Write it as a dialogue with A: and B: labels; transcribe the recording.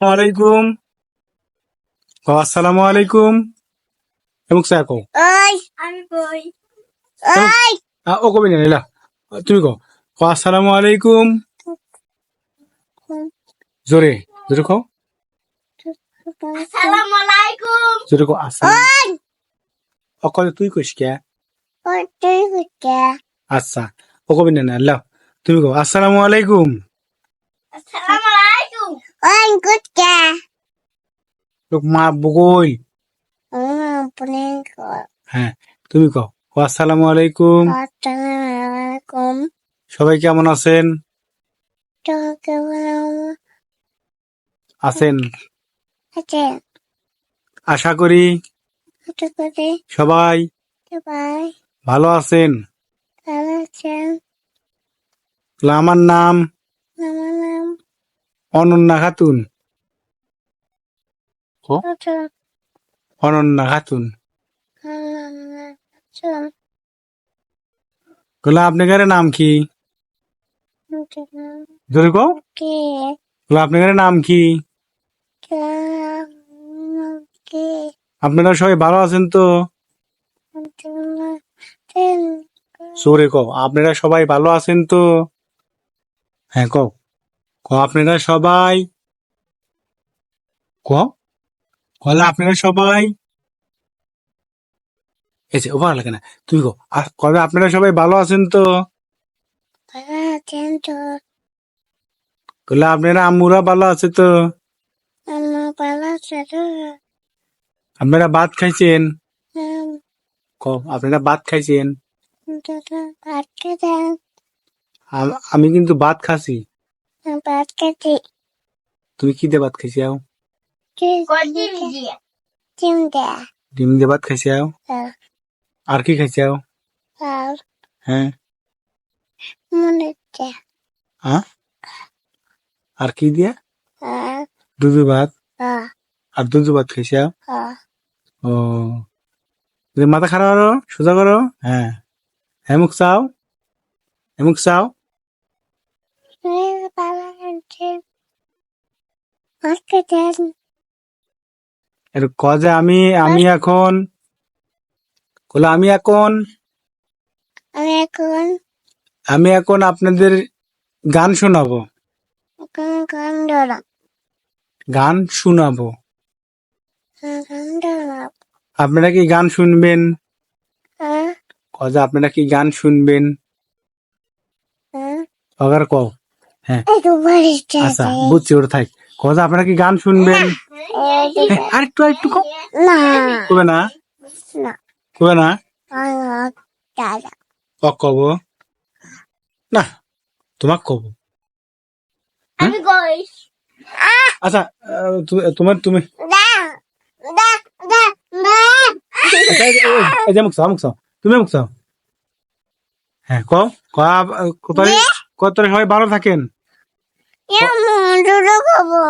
A: ওয়ালাইকুম আসসালামু আলাইকুম এমুক সাকো
B: ওই আমি কই ওই
A: ও কবি না লা তুমি কো আসসালামু আলাইকুম জোরে জোরে কো
B: আসসালামু আলাইকুম
A: জোরে কো আসসালাম
B: ওই
A: অকল তুই কইস কে
B: ওই তুই কে
A: আচ্ছা ও কবি না লা তুমি কো আসসালামু আলাইকুম
B: আসসালামু আলাইকুম ওই গুড কে
A: লোক মা বগই
B: আপনি কো
A: হ্যাঁ তুমি কো আসসালামু আলাইকুম
B: আসসালামু আলাইকুম
A: সবাই কেমন আছেন
B: তো কেমন
A: আছেন
B: আছে
A: আশা করি
B: কত করে
A: সবাই
B: সবাই
A: ভালো আছেন
B: ভালো আছেন
A: আমার নাম
B: আমার নাম
A: অনন্যা খাতুন
B: কত
A: অনন্যা খাতুন
B: চল
A: গোলা আপনার নাম কি জোরে কো
B: কে
A: গোলা আপনার নাম কি
B: কে
A: আপনারা সবাই ভালো আছেন তো জোরে কো আপনারা সবাই ভালো আছেন তো হ্যাঁ কো কো আপনারা সবাই কো কলা আপনারা সবাই এই যে ওভার লাগে না তুই কো আর কবে আপনারা সবাই ভালো আছেন তো
B: ভালো আছেন তো
A: কলা আপনারা আম্মুরা ভালো আছে তো
B: আমার ভালো আছে তো
A: আপনারা ভাত খাইছেন কো আপনারা ভাত খাইছেন
B: ভাত খেতেন
A: আমি কিন্তু ভাত খাসি
B: ভাত খেতে
A: তুমি কি দিয়ে ভাত খাইছাও
B: ডিম দে
A: ডিম দিয়ে ভাত খাইছাও আর কি খাইছাও
B: আর
A: হ্যাঁ
B: মনে হচ্ছে
A: আর কি দিয়া
B: আর
A: দুধ ভাত
B: আর
A: আর দুধ ভাত খাইছাও
B: আর
A: ও তুমি মাথা খারাপ করো সোজা করো হ্যাঁ হেমুক চাও হেমুক চাও
B: ভালো আছে ভাত খেতেন
A: এর কজে আমি এখন বলে
B: আমি এখন
A: আমি এখন আপনাদের গান শোনাবো
B: গান ধরাম
A: গান শোনাবো
B: গান ধরাম
A: আপনারা কি গান শুনবেন
B: হ্যাঁ
A: কজে আপনারা কি গান শুনবেন
B: হ্যাঁ
A: অগার কও হ্যাঁ
B: একটু বাড়ির
A: আচ্ছা বুঝছি ওটা থাক কজে আপনারা কি গান শুনবেন আরেকটু আরেকটু কও
B: না
A: কবে না
B: না
A: কবে না
B: দাদা
A: কব না তোমাক কব
B: আমি কই
A: আচ্ছা তোমার তুমি
B: দা দা দা দা
A: এই যে মুখ চাও তুমি মুখ চাও হ্যাঁ কত সবাই ভালো থাকেন
B: এমন দুটো খাবো